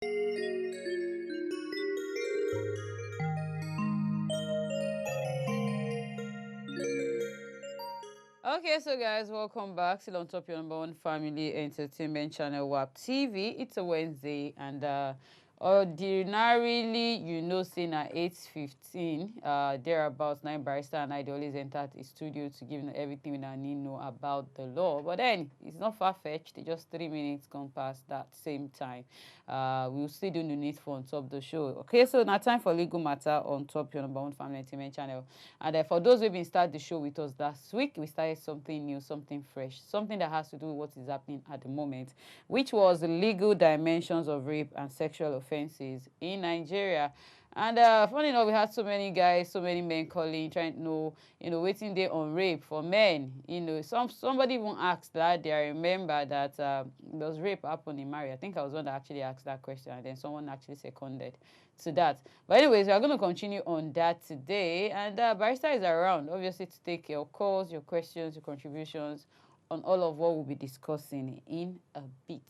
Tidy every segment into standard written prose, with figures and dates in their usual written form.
Okay, so guys, welcome back. Still on top your number one family entertainment channel, WAP TV. It's a Wednesday, and ordinarily, saying at 8:15, thereabouts, 9 barrister and I they always enter the studio to give everything we need know about the law. But then it's not far fetched. It's just 3 minutes gone past that same time. We'll still do the need for on top the show. Okay, so now time for legal matter on top your number one family entertainment channel. And for those who've been start the show with us last week, we started something new, something fresh, something that has to do with what is happening at the moment, which was the legal dimensions of rape and sexual offenses in Nigeria. And funny enough, we had so many guys, so many men calling, trying to know, waiting there on rape for men. Somebody even asked that I remember that does rape happen in marriage? I think I was one that actually asked that question, and then someone actually seconded to that. But anyways, we are going to continue on that today, and Barrister is around, obviously, to take your calls, your questions, your contributions on all of what we'll be discussing in a bit.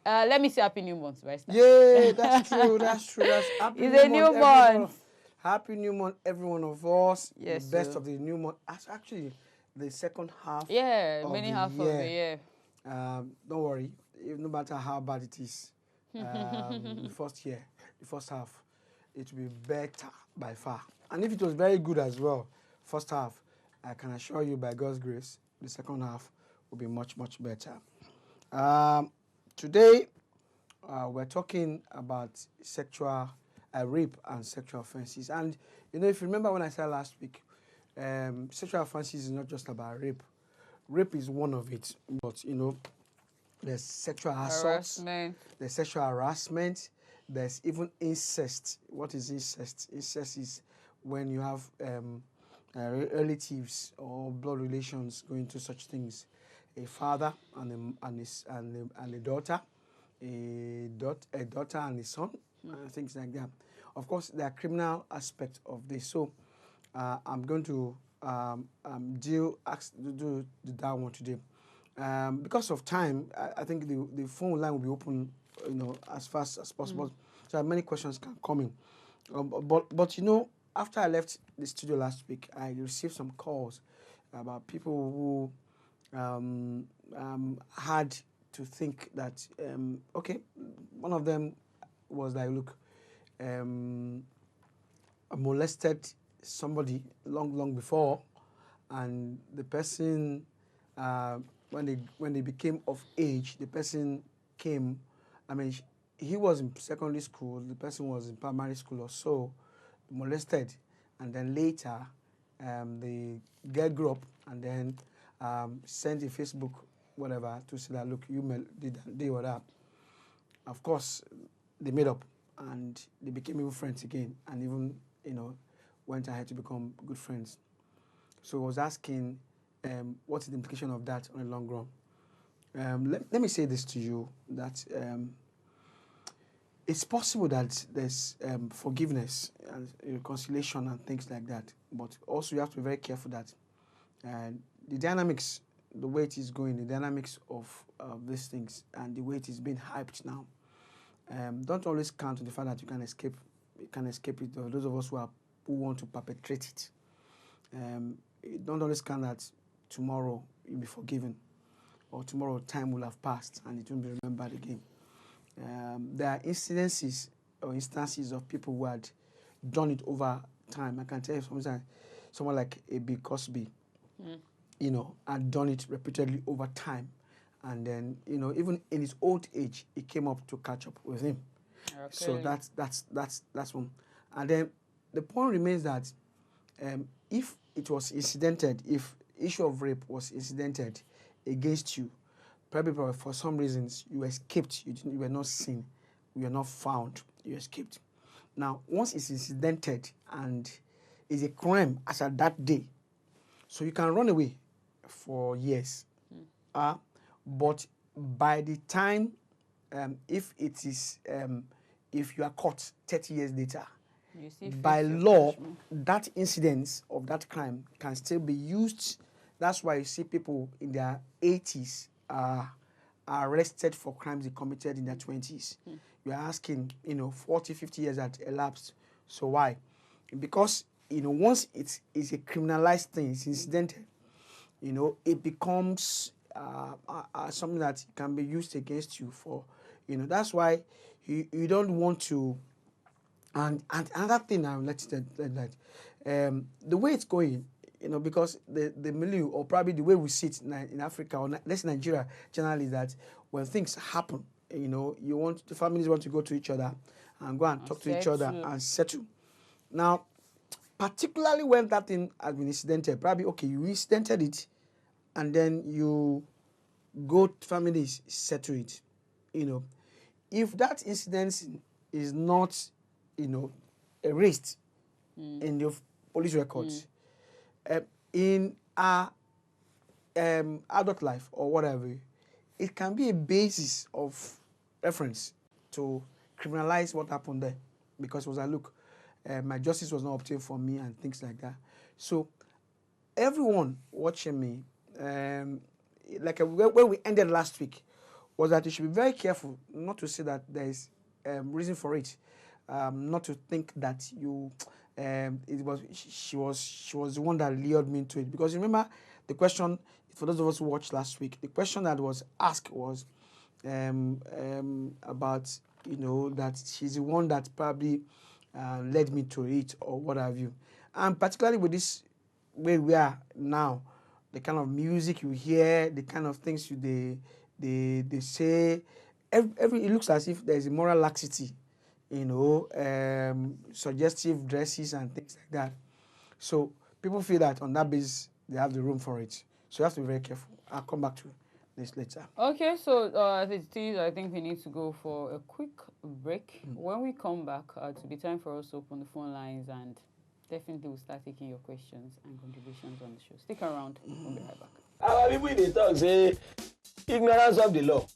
Let me say happy new month, Barrister. Yeah, that's true. That's true. That's happy It's new a month, new everyone. month. Happy new month, every one of us. Yes, The best sir. of the new month. That's actually the second half Yeah, of many the half of the year. year. Don't worry, no matter how bad it is, the first half, it will be better by far. And if it was very good as well, first half, I can assure you by God's grace, the second half will be much, much better. Today, we're talking about sexual rape and sexual offenses. And, if you remember when I said last week, sexual offenses is not just about rape. Rape is one of it, but, there's sexual assault, there's sexual harassment, there's even incest. What is incest? Incest is when you have relatives or blood relations going to such things. A father and a daughter, a daughter and a son, things like that. Of course, there are criminal aspects of this. So I'm going to do that one today. Because of time, I think the phone line will be open, as fast as possible, so that many questions can come in. But after I left the studio last week, I received some calls about people who had to think that okay, one of them was like, look, I molested somebody long before, and the person when they became of age, the person came. I mean, he was in secondary school, the person was in primary school or so, molested, and then later the girl grew up and then sent a Facebook whatever to say that, look, you did or that. Of course, they made up and they became even friends again, and even went ahead to become good friends. So I was asking, what is the implication of that on the long run? Let me say this to you, that it's possible that there's forgiveness and reconciliation and things like that, but also you have to be very careful that the dynamics, the way it is going, the dynamics of these things and the way it is being hyped now, don't always count on the fact that you can escape it, or those of us who want to perpetrate it. Don't always count that tomorrow you'll be forgiven, or tomorrow time will have passed and it won't be remembered again. There are instances of people who had done it over time. I can tell you sometimes someone like A.B. Cosby, had done it repeatedly over time. And then, even in his old age, he came up to catch up with him. Okay. So that's one. And then the point remains that if it was incidented, if issue of rape was incidented against you, probably for some reasons you escaped, you were not seen, you were not found, you escaped. Now, once it's incidented and it's a crime as at that day, so you can run away for years. But by the time, if you are caught 30 years later, by law, that incidence of that crime can still be used. That's why you see people in their 80s are arrested for crimes they committed in their 20s. you are asking, 40, 50 years had elapsed. So why? Because, once it is a criminalized thing, it's incidental, it becomes something that can be used against you for, that's why you don't want to. And another thing I would like to say that the way it's going, because the milieu, or probably the way we see it in Africa, or let's say Nigeria generally, is that when things happen, the families want to go to each other and go and talk to each other and settle. Now, particularly when that thing has been incidental, probably, okay, you incidented it, and then you go to families, settle it. If that incident is not, erased in your police records, in our adult life or whatever, it can be a basis of reference to criminalize what happened there, because it was look, my justice was not obtained for me and things like that. So everyone watching me, like when we ended last week, was that you should be very careful not to say that there is reason for it, not to think that she was the one that lured me into it. Because remember the question, for those of us who watched last week, the question that was asked was about that she's the one that probably led me to it or what have you. And particularly with this where we are now, the kind of music you hear, the kind of things they say, it looks as if there's a moral laxity, suggestive dresses and things like that. So people feel that on that basis they have the room for it. So you have to be very careful. I'll come back to this later. Okay, so as it is, I think we need to go for a quick break. When we come back, it'll be time for us to open the phone lines, and definitely we'll start taking your questions and contributions on the show. Stick around. We'll be right back. Our people in the talk say ignorance of the law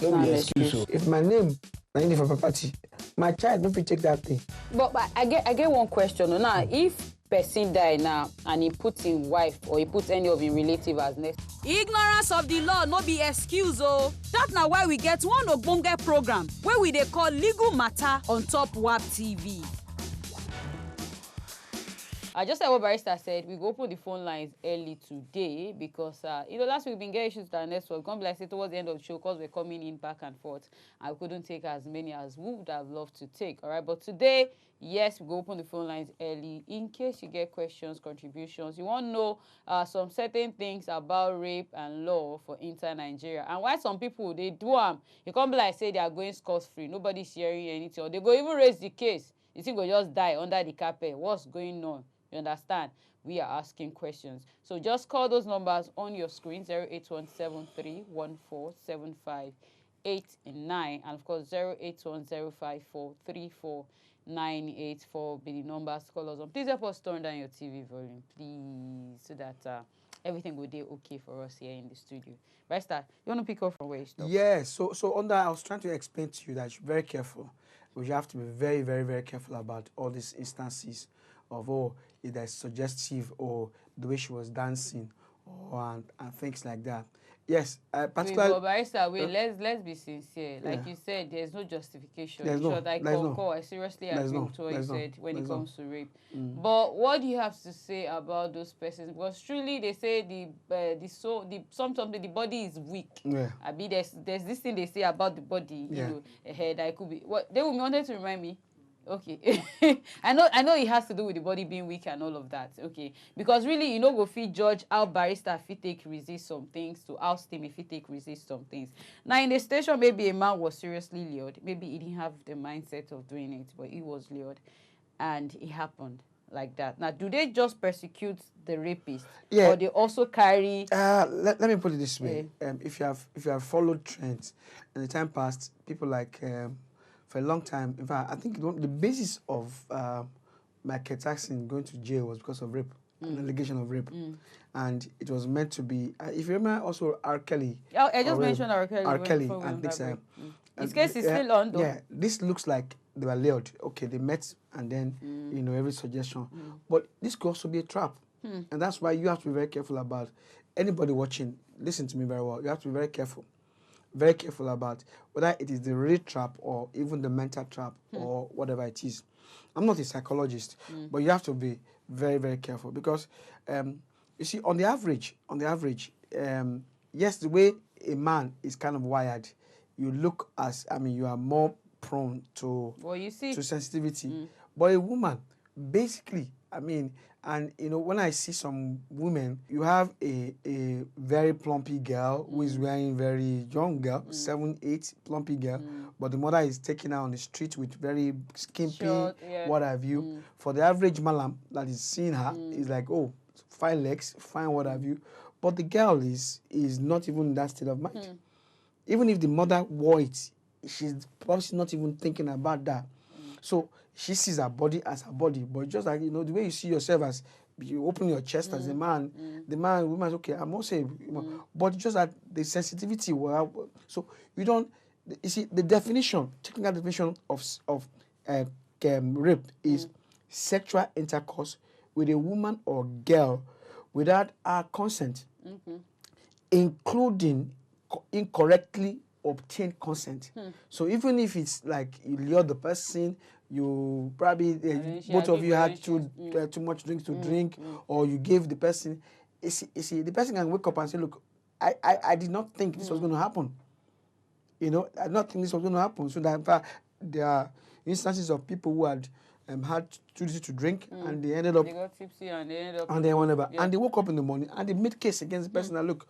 no be excuse. If my name na in for property, my child no fit take that thing. But I get one question. Now, if person die now and he put him wife or he put any of him relative as next. Ignorance of the law no be excuse o. That na why we get one ogbonge program wey we dey call Legal Matter on top WAP TV. I just said what Barrister said. We go open the phone lines early today because, last week we been getting issues with our network. Come like say towards the end of the show, because we're coming in back and forth, and we couldn't take as many as we would have loved to take. All right, but today, yes, we go open the phone lines early in case you get questions, contributions. You want to know some certain things about rape and law for inter-Nigeria, and why some people they do them. You come like say they are going scot-free. Nobody's hearing anything, or they go even raise the case. You think we just die under the carpet. What's going on? You understand? We are asking questions. So just call those numbers on your screen, 08173147589, and of course 08105434984 be the numbers to call us on. Please help us turn down your TV volume, please, so that everything will be okay for us here in the studio. Barrister, you want to pick up from where you stopped? Yes. So on that, I was trying to explain to you that you're very careful. We have to be very, very, very careful about all these instances of either suggestive or the way she was dancing or and things like that. Yes, particularly. Wait, Barrister, let's be sincere. Like you said, there's no justification. There's no. I concur. I seriously agree with what you said when it comes to rape. But what do you have to say about those persons? Because truly, they say the body is weak. Yeah. I mean, there's this thing they say about the body. A head. I could be. What they wanted to remind me. Okay. I know it has to do with the body being weak and all of that. Okay. Because really, go fit judge how Barrister fit take resist some things to how Steam if he take resist some things. Now in the station, maybe a man was seriously lured. Maybe he didn't have the mindset of doing it, but he was lured. And it happened like that. Now, do they just persecute the rapist? Yeah. Or they also carry let me put it this way. If you have followed trends in the time past, people like for a long time, in fact, I think the basis of Michael Jackson going to jail was because of rape, an allegation of rape. And it was meant to be, if you remember also R. Kelly. I just mentioned R. Kelly. R. Kelly and things like his case is still on though. Yeah, this looks like they were lured. Okay, they met and then, every suggestion. But this could also be a trap. And that's why you have to be very careful about anybody watching. Listen to me very well. You have to be very careful. very careful about whether it is the real trap or even the mental trap or whatever it is. I'm not a psychologist, but you have to be very, very careful because you see, on the average, yes, the way a man is kind of wired, you look as, I mean, you are more prone to Well, you see, sensitivity. But a woman, basically, I mean, and you know, when I see some women, you have a very plumpy girl who is wearing very young girl, 7, 8, plumpy girl, but the mother is taking her on the street with very skimpy, Short, yeah. what have you. For the average malam that is seeing her, is like, oh, fine legs, fine what have you. But the girl is not even in that state of mind. Even if the mother wore it, she's probably not even thinking about that. So she sees her body as her body, but just like, you know, the way you see yourself as you open your chest as a man, the woman's okay, I'm also, you know, but just that the sensitivity. So you don't, you see, the definition, technical definition of rape is sexual intercourse with a woman or girl without her consent, including incorrectly obtained consent. So even if it's like you lure the person, you probably both of you had too much drinks to drink, or you gave the person. You see, the person can wake up and say, "Look, I did not think this was going to happen. You know, I did not think this was going to happen." So that in fact, there are instances of people who had too little to drink, and they ended up they got tipsy and they ended up. and then whatever, and they woke up in the morning and they made case against the person that, look,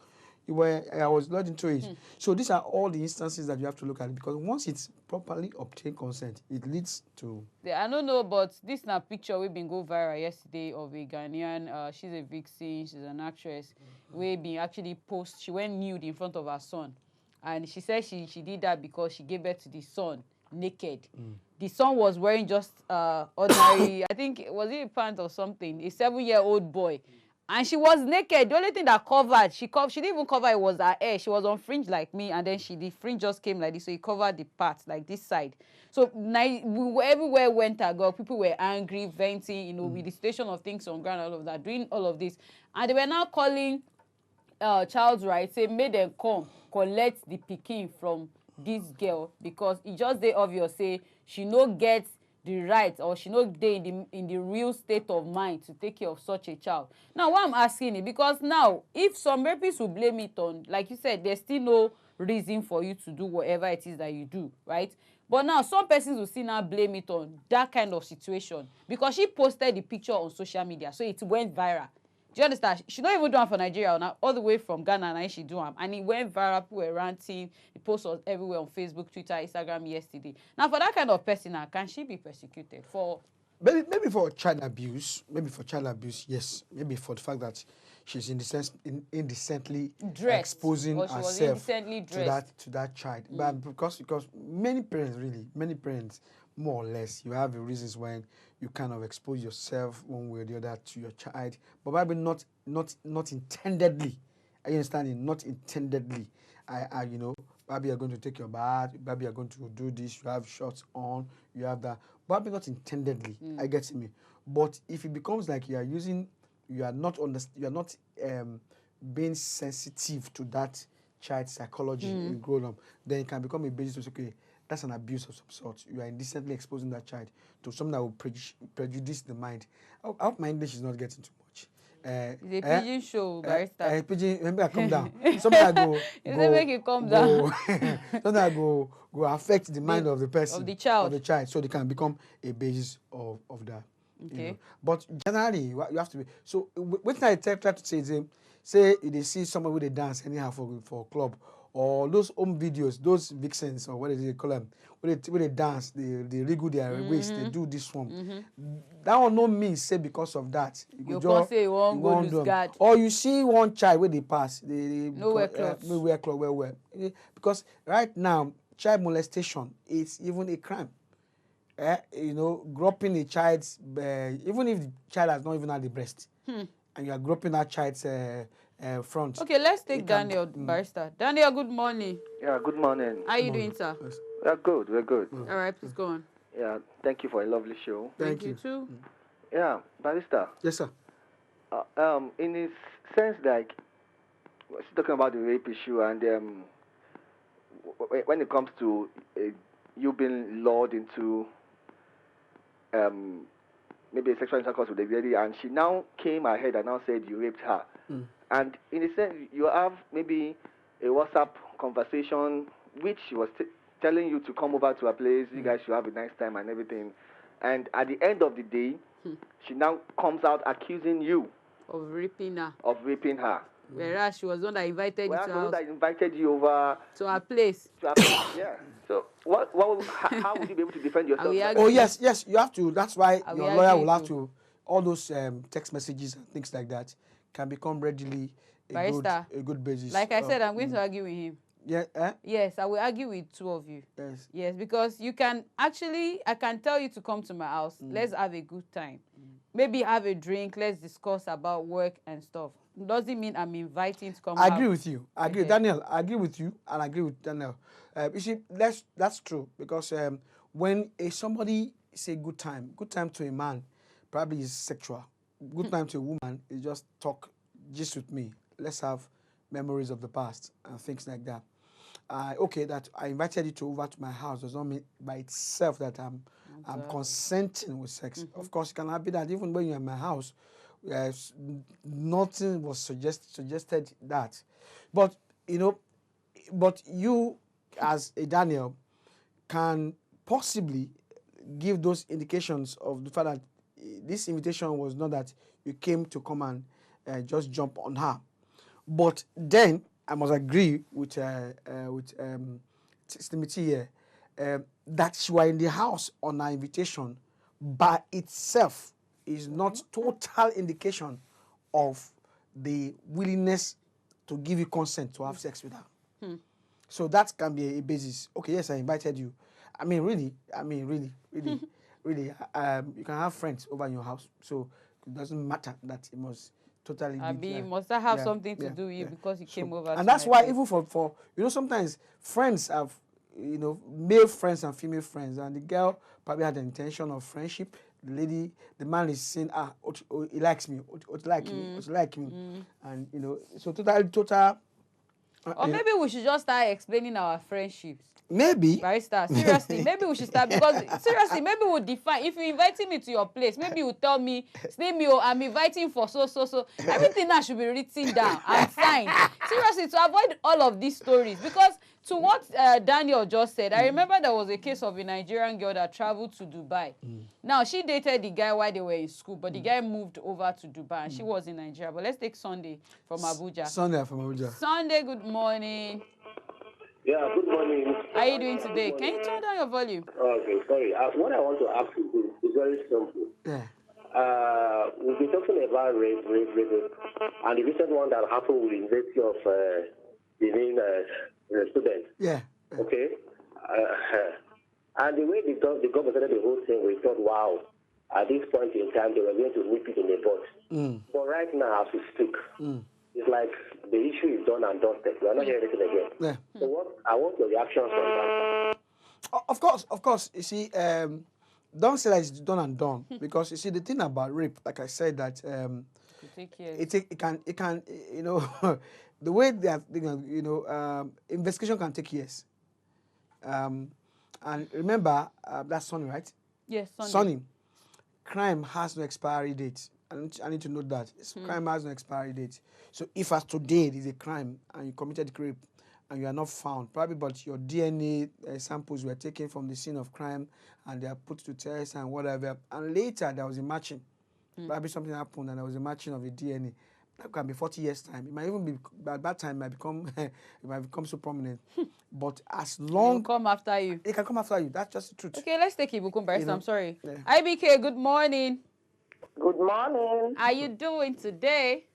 I was lured into it. So these are all the instances that you have to look at, because once it's properly obtained consent, it leads to. I don't know, but this is a picture we've been go viral yesterday of a Ghanaian. She's a vixen. She's an actress. We been actually post. She went nude in front of her son, and she said she did that because she gave birth to the son naked. The son was wearing just ordinary. I think was it a pant or something. A 7-year-old boy. And she was naked. The only thing that covered, she didn't even cover it was her hair. She was on fringe like me, and then the fringe just came like this, so it covered the part like this side. So everywhere went a girl. People were angry, venting, you know, with the station of things on ground, all of that, doing all of this, and they were now calling child's rights, say make them come collect the pikin from this girl, because it just dey obvious say she no get the right, or she no dey in the real state of mind to take care of such a child. Now why I'm asking it, because now if some rapists will blame it on, like you said, there's still no reason for you to do whatever it is that you do, right? But now some persons will still now blame it on that kind of situation because she posted the picture on social media, so it went viral. Do you understand? She don't even do it for Nigeria now, all the way from Ghana, and she do it. And it went viral, people were ranting, the post was everywhere on Facebook, Twitter, Instagram yesterday. Now, for that kind of person, now, can she be persecuted? For Maybe for child abuse, yes. Maybe for the fact that she's indecently dressed, exposing or she was herself indecently dressed to that child. But because many parents, more or less, you have the reasons when you kind of expose yourself one way or the other to your child, but maybe not intendedly. Are you understanding? Not intendedly. You know, maybe you're going to take your bath, maybe you're going to do this, you have shorts on, you have that, but maybe not intendedly. I get me. But if it becomes like you are not being sensitive to that child's psychology in growing up, then it can become a basis to say, okay, that's an abuse of some sort. You are indecently exposing that child to something that will prejudice the mind. I hope my English is not getting too much. it's a pigeon show, barrister. Pigeon, maybe I come down. Something that go make it come down. something that go affect the mind of the person, of the child, so they can become a basis of that. Okay. You know? But generally, you have to be. So what I try to say is, say they see someone with a dance anyhow for a club, or those home videos, those vixens, or what do they call them, when they dance, they wriggle their waist, they do this one. That one no mean say because of that. You can't say you won't go lose guard. Or you see one child where they pass, they no wear clothes. No wear clothes, well. Because right now, child molestation is even a crime. You know, groping a child's, even if the child has not even had the breast, and you are groping that child's front. Okay, let's take Daniel, barrister. Daniel, good morning. Yeah, good morning. How are you doing, sir? We're good, we're good. All right, please go on. Yeah, thank you for a lovely show. Thank you too. Yeah, barrister. Yes, sir. In a sense, like, we're talking about the rape issue, and when it comes to you being lured into maybe a sexual intercourse with a lady, and she now came ahead and now said you raped her. And in a sense, you have maybe a WhatsApp conversation which she was telling you to come over to her place, you guys should have a nice time and everything. And at the end of the day, she now comes out accusing you Of raping her. Whereas Whereas she was the one that invited you to her house. that invited you over To her place. to her place. Yeah. So how would you be able to defend yourself? we Oh yes, you have to. That's why Are your we lawyer arguing will have to- to. All those text messages and things like that can become readily Barrister, a good basis. Like I said, I'm going to argue with him. Yeah. Yes, I will argue with two of you. Yes. Yes, because you can actually, I can tell you to come to my house. Let's have a good time. Maybe have a drink. Let's discuss about work and stuff. Doesn't mean I'm inviting to come. I agree with you. I agree, Okay. Daniel. I agree with you, and I agree with Daniel. You see, that's true because when somebody say good time to a man, probably is sexual. Good time to a woman is just talk, just with me. Let's have memories of the past and things like that. Okay, that I invited you over to my house does not mean by itself that I'm consenting with sex. Of course, it can happen that even when you're in my house, nothing was suggested that. But but you as a Daniel can possibly give those indications of the fact that this invitation was not that you came to come and just jump on her. But then I must agree with Timothy here that you are in the house on an invitation by itself is not total indication of the willingness to give you consent to have sex with her. So that can be a basis. Okay, yes, I invited you. Really, you can have friends over in your house. So it doesn't matter that it must totally be. Must that have something to do with you because you came over? And that's why even for sometimes friends have male friends and female friends, and the girl probably had the intention of friendship. The man is saying, he likes me, like me, and so total. Or maybe we should just start explaining our friendships. Maybe. Barrister, seriously, maybe we should start because seriously, maybe we'll define. If you're inviting me to your place, maybe you tell me, I'm inviting for so. Everything that should be written down and signed. Seriously, to avoid all of these stories. Because to what Daniel just said, I remember there was a case of a Nigerian girl that traveled to Dubai. Now, she dated the guy while they were in school, but the guy moved over to Dubai and she was in Nigeria. But let's take Sunday from Abuja. Sunday, good morning. Yeah, good morning. How are you doing today? Can you turn down your volume? Okay, sorry. What I want to ask you is very simple. Yeah. We've been talking about rape, and the recent one that happened with the University of Benin students. Yeah. Okay. And the way the government started the whole thing, we thought, wow, at this point in time, they were going to nip it in the bud. But right now, as we speak, it's like the issue is done and dusted. We are not hearing anything again. Yeah. So I want your reactions on that. Of course. You see, don't say that it's done and done because you see the thing about rape, like I said, that it can the way that investigation can take years. And remember that's Sonny, right? Yes, Sonny. Crime has no expiry date. I need to note that. Crime has no expiry date. So if as today it is a crime and you committed rape and you are not found, probably but your DNA samples were taken from the scene of crime and they are put to test and whatever, and later there was a matching. Probably something happened and there was a matching of the DNA. That can be 40 years time. It might even be by that time it might become so prominent. But as long it can come after you. It can come after you. That's just the truth. Okay, let's take Ibukun Barrister. I'm sorry. Yeah. IBK, good morning. Good morning. How you doing today?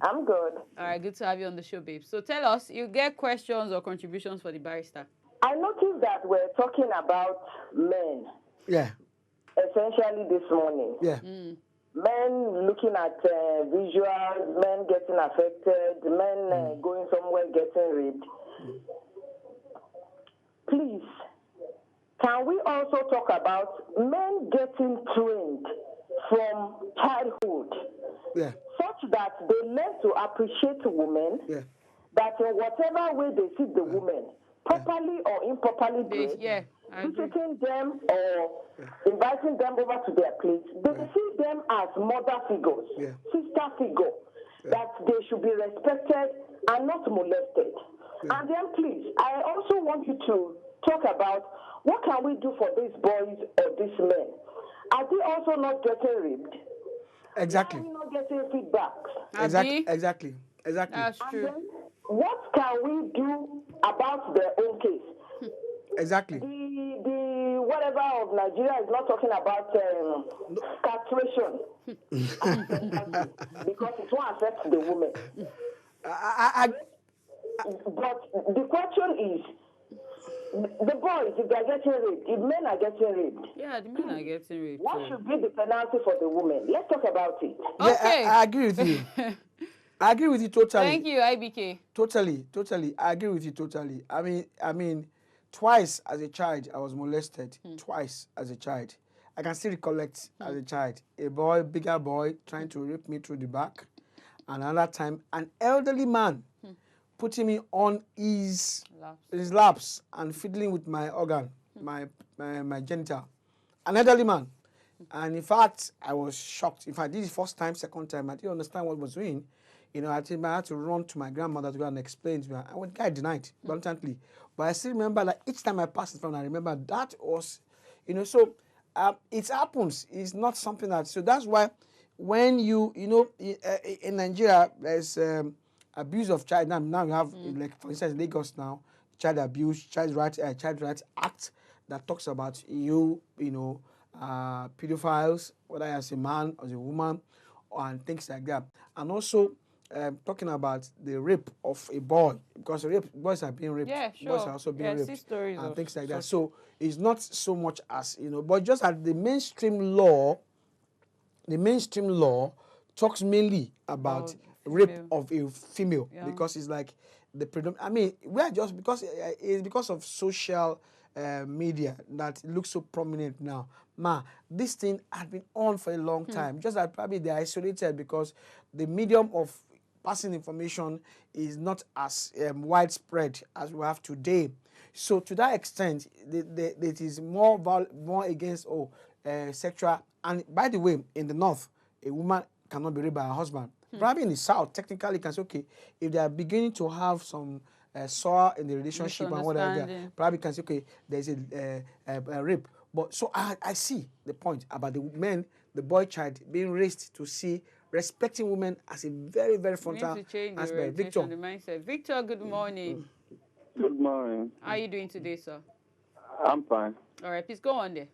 I'm good. All right, good to have you on the show, babe. So tell us, you get questions or contributions for the barrister? I noticed that we're talking about men. Yeah. Essentially this morning. Yeah. Men looking at visuals, men getting affected, men going somewhere getting raped. Please, can we also talk about men getting trained from childhood? Yeah. Such that they learn to appreciate women, that in whatever way they see the woman, properly or improperly dressed, Yeah, I agree. visiting them or inviting them over to their place, they see them as mother figures, sister figure, that they should be respected and not molested. And then please, I also want you to talk about what can we do for these boys or these men? Are they also not getting raped? Exactly. Are we not getting feedbacks? Exactly. That's And true. then, what can we do about their own case? Exactly. The whatever of Nigeria is not talking about castration because it won't affect the woman. But the question is, the boys, if they're getting raped, if men are getting raped, Yeah, the men are getting raped. what should be the penalty for the women? Let's talk about it. Yeah, Okay. I agree with you. I agree with you totally. Thank you, IBK. Totally. I agree with you totally. I mean, twice as a child I was molested. Twice as a child. I can still recollect as a child. A boy, bigger boy, trying to rape me through the back. Another time, an elderly man putting me on his laps and fiddling with my organ, my genital. An elderly man. And in fact, I was shocked. In fact, this is the first time, second time, I didn't understand what he was doing. You know, I had to run to my grandmother to go and explain to her. And the guy denied bluntly. But I still remember that each time I passed in front, I remember that was, you know, so it happens. It's not something that, so that's why when in Nigeria, there's abuse of child. Now you have, like, for instance, Lagos now, child abuse, child rights act that talks about pedophiles, whether as a man or as a woman, and things like that. And also talking about the rape of a boy, because boys are being raped. Yeah, sure. Boys are also being raped stories and of things like that. such. So it's not so much as, but just at the mainstream law talks mainly about rape of a female, because it's like the predominant. I mean, we are just because it's because of social media that it looks so prominent now. This thing had been on for a long time. Just that probably they're isolated because the medium of passing information is not as widespread as we have today. So to that extent, it is more against sexual. And by the way, in the north, a woman cannot be raped by her husband. Probably in the south, technically, you can say, okay, if they are beginning to have some sour in the relationship and whatever, probably can say, okay, there's a rape. But so I see the point about the men, the boy child being raised to see respecting women as a very, very frontal aspect. Victor. The mindset. Victor, good morning. Good morning. How are you doing today, sir? I'm fine. All right, please go on there.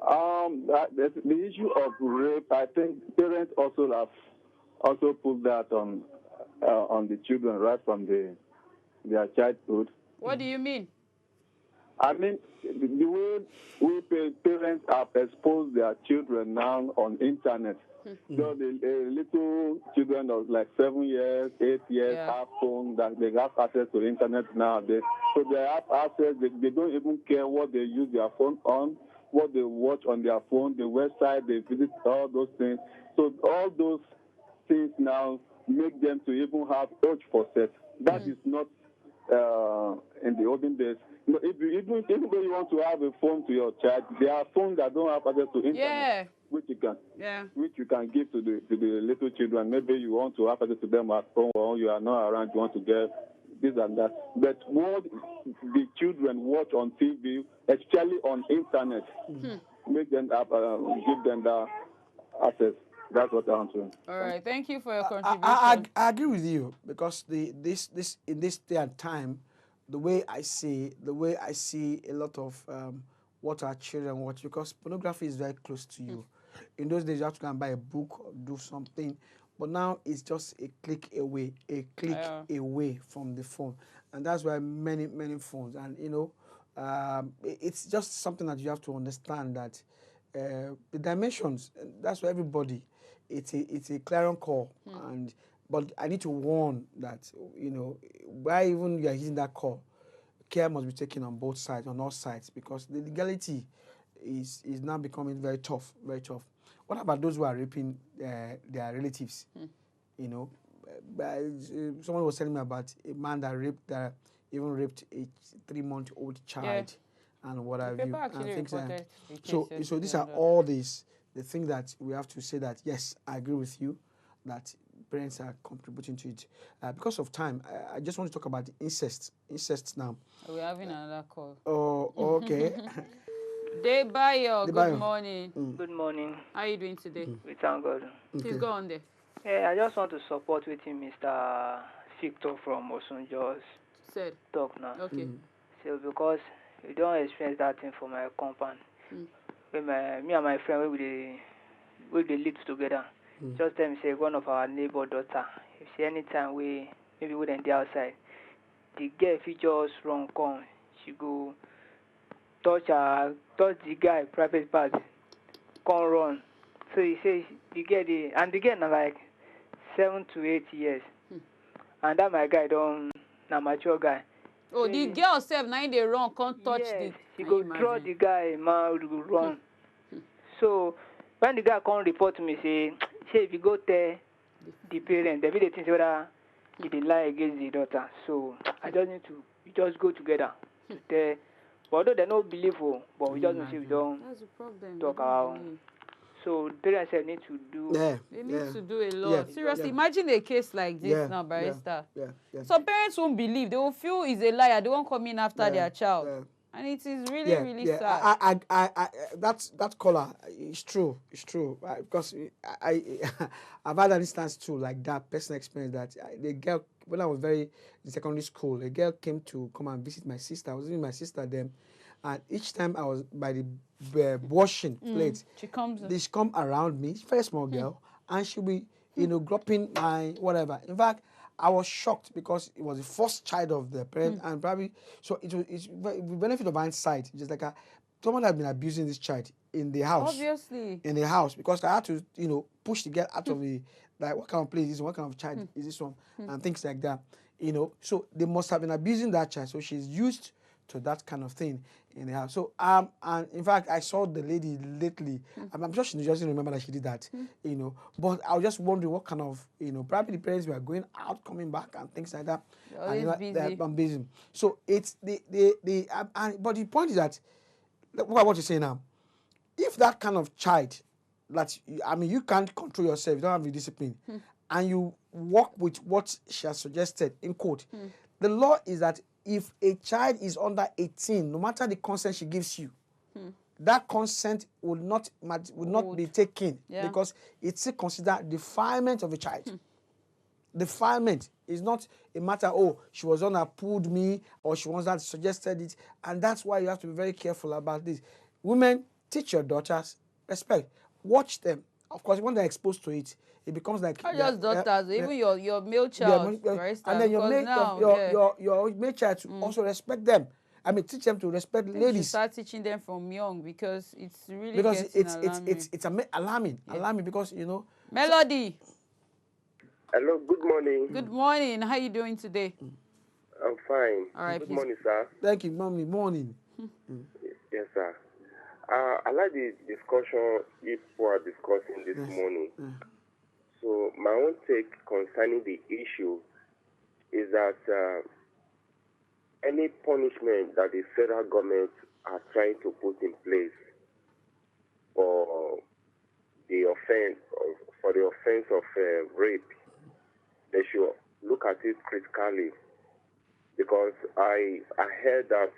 The issue of rape, I think parents also have put that on the children right from their childhood. What do you mean? I mean, the way parents have exposed their children now on internet. So the little children of like 7 years, 8 years have phone that they have access to the internet nowadays. So they have access. They don't even care what they use their phone on, what they watch on their phone, the website they visit, all those things. So all those things now make them to even have urge for sex. That is not in the olden days. Even though you want to have a phone to your child, there are phones that don't have access to internet, which you can give to the little children. Maybe you want to have access to them at home, or you are not around, you want to get this and that. But what the children watch on TV, especially on internet, make them give them that access. That's what I'm saying. All right, thank you for your contribution. I agree with you, because this in this day and time, the way I see a lot of what our children watch, because pornography is very close to you. In those days, you have to go and buy a book or do something, but now it's just a click away from the phone, and that's why many phones, and it's just something that you have to understand that the dimensions. That's why everybody. It's a clarion call, but I need to warn that why even you are using that call, care must be taken on both sides, on all sides, because the legality is now becoming very tough, very tough. What about those who are raping their relatives? Someone was telling me about a man that raped even raped a 3-month-old child and what have you, and things like that. So these are all the things that we have to say that, yes, I agree with you, that parents are contributing to it. Because of time, I just want to talk about the incest now. We're having another call. Oh, okay. Debayo, good morning. Good morning. How are you doing today? We thank God. Please go on there. Yeah, I just want to support with him, Mr. Victor from Osun just said. Talk now. Okay. So because we don't experience that thing for my compound. When me and my friend we live together. Just tell me say one of our neighbor daughter. If she anytime we maybe we then outside, the girl if he just run come, she go touch the guy private part, come run. So he says the girl na like 7 to 8 years, and that my guy na mature guy. Oh, the girl self now they run, can't touch the. She go draw the guy, man, go run. So when the guy come report to me, say if you go tell the parents, they be the things whether he dey lie against the daughter. So I just need to just go together to tell. But although they don't believe, but we just know say we don't talk our own. So the parents need to do. They need to do a lot. Seriously, imagine a case like this now, barrister. Some parents won't believe. They will feel he's a liar. They won't come in after their child. And it is really sad. That caller is true. It's true. Because I've had an instance too, like that personal experience that the girl, when I was in secondary school, a girl came to come and visit my sister. I was with my sister then. And each time I was by the washing plate, she come around me. She's a very small girl, and she'll be, groping my whatever. In fact, I was shocked because it was the first child of the parent, and probably so it's the benefit of hindsight. Just like someone had been abusing this child in the house, obviously in the house, because I had to push the girl out of the like what kind of place is this, what kind of child is this one, and things like that. So they must have been abusing that child. So she's used to that kind of thing in the house. So and in fact I saw the lady lately. I'm sure she doesn't remember that she did that, But I was just wondering what kind of, probably the parents were going out, coming back, and things like that. They're busy. So it's but the point is that what I want to say now, if that kind of child that you can't control yourself, you don't have the discipline, and you work with what she has suggested in quote, the law is that if a child is under 18, no matter the consent she gives you, that consent will not be taken because it's considered defilement of a child. Defilement is not a matter, she was on that pulled me, or she was that suggested it, and that's why you have to be very careful about this. Women, teach your daughters respect. Watch them. Of course, when they're exposed to it, it becomes like not just daughters, even your male child, and then your male child to also respect them. Teach them to respect ladies. You start teaching them from young because it's really it's alarming because Melody. Hello, good morning. Good morning. How are you doing today? I'm fine. All right, good morning, sir. Thank you, mommy. Morning. Yes, sir. I like the discussion people are discussing this morning. So my own take concerning the issue is that any punishment that the federal government are trying to put in place for the offense of rape, they should look at it critically, because I heard that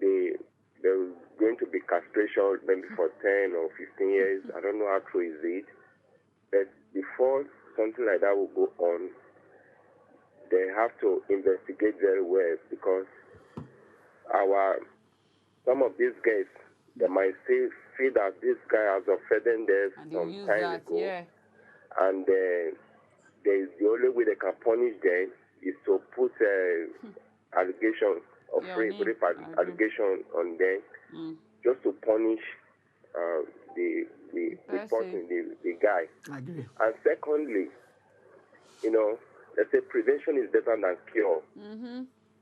they're going to be castration maybe for 10 or 15 years. I don't know how true is it. But before something like that will go on, they have to investigate very well, because some of these guys, they might feel that this guy has offended them some time ago. And the only way they can punish them is to put allegations of rape allegation on them, just to punish the person, the guy. I agree. And secondly, they say prevention is better than cure.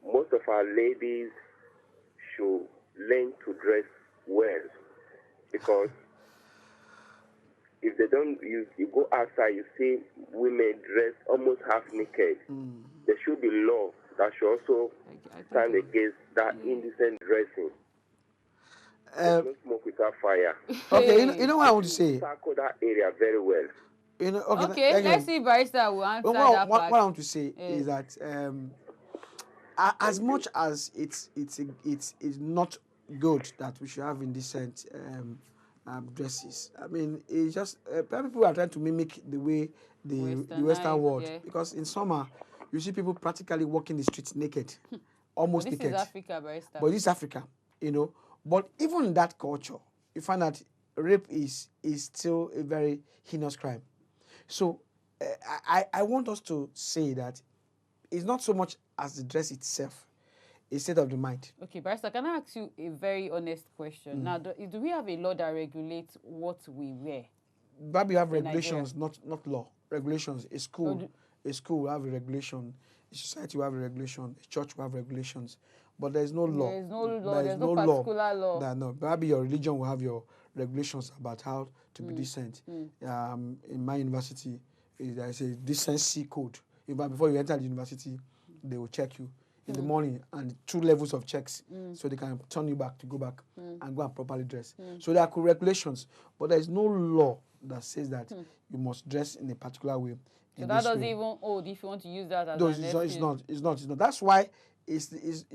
Most of our ladies should learn to dress well, because if they don't, you go outside, you see women dress almost half naked. There should be law that should also I stand think against that indecent dressing. There's no smoke without fire. Okay, you know what I want to say? Tackle that area very well. You know, Okay, let's see if Barrister will answer what, that part. what I want to say is that as much as it's not good that we should have indecent dresses. I mean, it's just people are trying to mimic the way the Western world, because in summer you see people practically walking the streets naked, almost naked. This is Africa, Barrister. But this is Africa, you know. But even in that culture, you find that rape is still a very heinous crime. So I want us to say that it's not so much as the dress itself, it's state of the mind. Okay, Barrister, can I ask you a very honest question? Now, do we have a law that regulates what we wear? But we have regulations, not law. Regulations. A school will have a regulation. A society will have a regulation. A church will have regulations. But there is no law. There is no law. There's no particular law. No, maybe your religion will have your regulations about how to be decent. In my university, there is a decency code. Even before you enter the university, they will check you in the morning, and 2 levels of checks, so they can turn you back to go back and go and properly dress. So there are regulations, but there is no law that says that you must dress in a particular way. So that doesn't even hold if you want to use that as no, an excuse. It's not. That's why you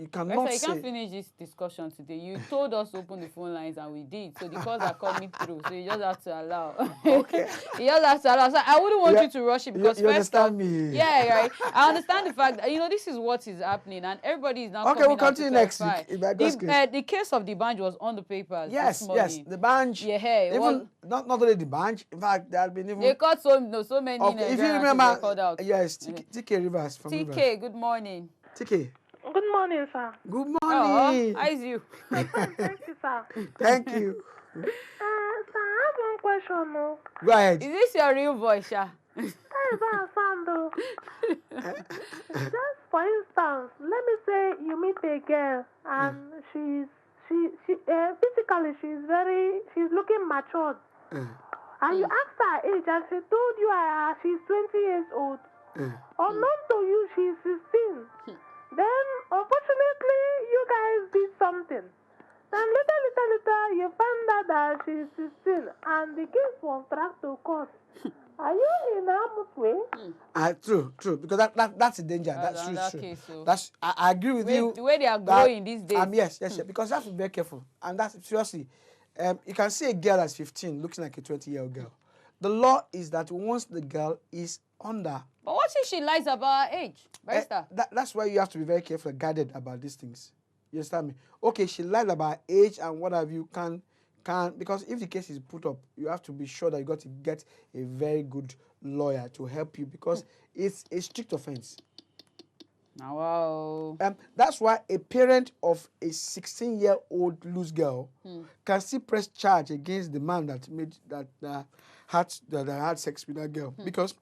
cannot You say. can't finish this discussion today. You told us to open the phone lines and we did. So the calls are coming through. So you just have to allow. Okay. You just have to allow. So I wouldn't want you to rush it because you understand me. Yeah, right. I understand the fact that this is what is happening and everybody is now. Okay, we'll continue next week. The case of the banj was on the papers. Yes, this morning. yes, the banj. Yeah, even not only the banj. In fact, there have been even. They caught so many. Okay, if you remember, out. Yes, TK Rivers from TK, Rivers. good morning. TK. Good morning, sir. Good morning. How is you? Thank you, sir. Thank you. Sir, I have one question. No? Go ahead. Is this your real voice, Sha? That is our sound, though. Just for instance, let me say you meet a girl and she physically she's looking matured. And you ask her age and she told you she's 20 years old. Unknown to you, she's 16. Then, unfortunately, you guys did something. Then later, you found out that she's 16 and the case was dragged to court. Are you in harm's way? True. Because that's a danger. That's true. Case, so. I agree with you. The way they are growing these days. Yes. Because you have to be very careful. And that's seriously. You can see a girl that's 15 looking like a 20-year-old girl. The law is that once the girl is under. But what if she lies about her age, Barrister? That's why you have to be very careful and guarded about these things. You understand me? Okay, she lied about her age and what have you can because if the case is put up, you have to be sure that you got to get a very good lawyer to help you because it's a strict offense. Wow. That's why a parent of a 16-year-old loose girl can still press charge against the man that had sex with that girl because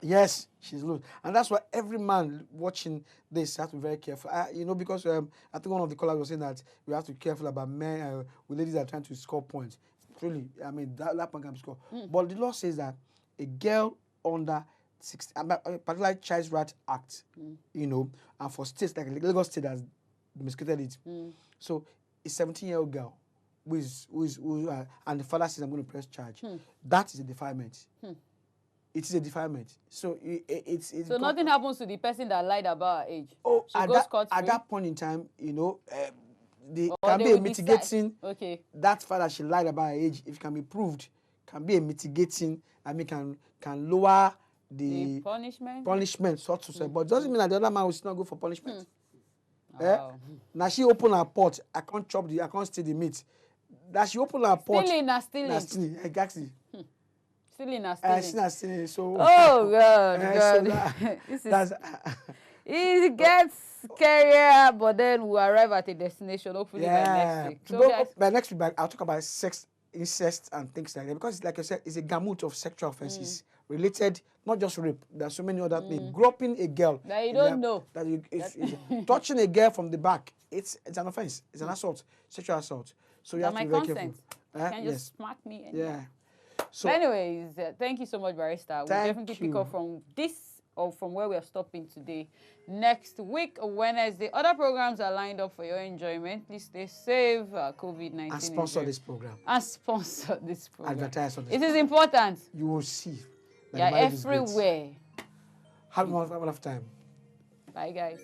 yes, she's loose, and that's why every man watching this has to be very careful. Because I think one of the callers was saying that we have to be careful about men with ladies that are trying to score points. Truly, I mean that one can be scored. But the law says that a girl under 16, particularly Child Rights Act, and for states like Lagos State has domesticated it. So a 17-year-old girl who and the father says I'm going to press charge. That is a defilement. It is a defilement. So it's so nothing happens to the person that lied about her age. Oh, she goes scot-free? At that point in time, can be a mitigating. Okay. That fact that she lied about her age, if it can be proved, can be a mitigating. I mean, can lower the punishment, so to say. But it doesn't mean that the other man will still not go for punishment. Wow. Now she open her pot. I can't steal the meat. That she open her pot. Stealing. Exactly. Stealing. So. Oh God. It gets scarier, but then we'll arrive at a destination. Hopefully by next week. So by next week, I'll talk about sex, incest, and things like that because, like I said, it's a gamut of sexual offenses related, not just rape. There's so many other things. Groping a girl that you don't know. Touching a girl from the back. It's an offense. It's an assault, sexual assault. So you have to be very careful. Can you just smack me? Yeah. So, anyways, thank you so much, Barrister. We'll definitely pick up from this or from where we are stopping today. Next week, Wednesday, other programs are lined up for your enjoyment. Please stay safe. COVID-19 And sponsor this program. And sponsor this program. Advertise on this. It is important. You will see. Yeah, everywhere. Have a wonderful time. Bye, guys.